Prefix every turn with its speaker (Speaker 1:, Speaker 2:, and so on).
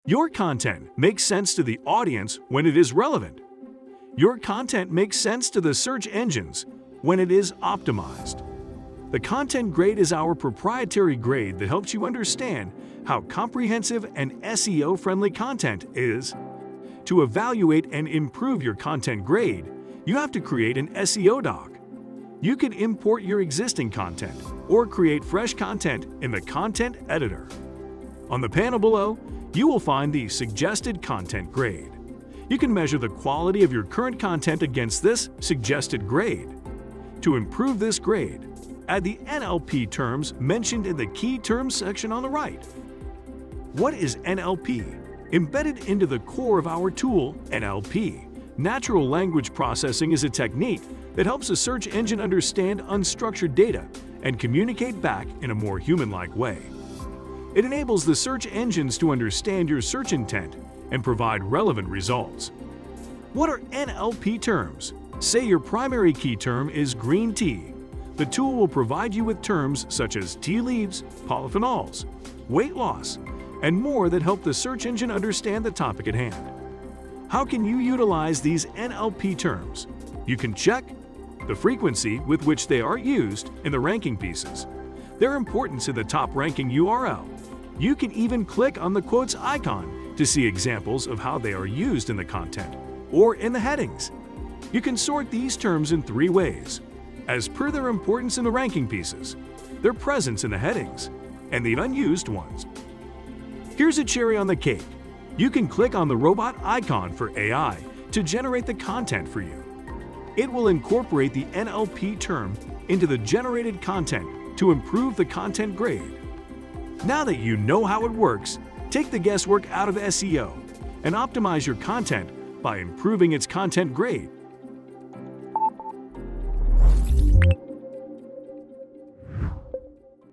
Speaker 1: Your content makes sense to the audience when it is relevant. Your content makes sense to the search engines when it is optimized. The content grade is our proprietary grade that helps you understand how comprehensive and SEO-friendly content is. To evaluate and improve your content grade, you have to create an SEO doc. You can import your existing content or create fresh content in the content editor. On the panel below, you will find the suggested content grade. You can measure the quality of your current content against this suggested grade. To improve this grade, add the NLP terms mentioned in the key terms section on the right. What is NLP? Embedded into the core of our tool, NLP, natural language processing is a technique that helps a search engine understand unstructured data and communicate back in a more human-like way. It enables the search engines to understand your search intent and provide relevant results. What are NLP terms? Say your primary key term is green tea. The tool will provide you with terms such as tea leaves, polyphenols, weight loss, and more that help the search engine understand the topic at hand. How can you utilize these NLP terms? You can check the frequency with which they are used in the ranking pieces, their importance in the top ranking URL. You can even click on the quotes icon to see examples of how they are used in the content or in the headings. You can sort these terms in 3 ways, as per their importance in the ranking pieces, their presence in the headings, and the unused ones. Here's a cherry on the cake. You can click on the robot icon for AI to generate the content for you. It will incorporate the NLP term into the generated content to improve the content grade. Now that you know how it works, take the guesswork out of SEO and optimize your content by improving its content grade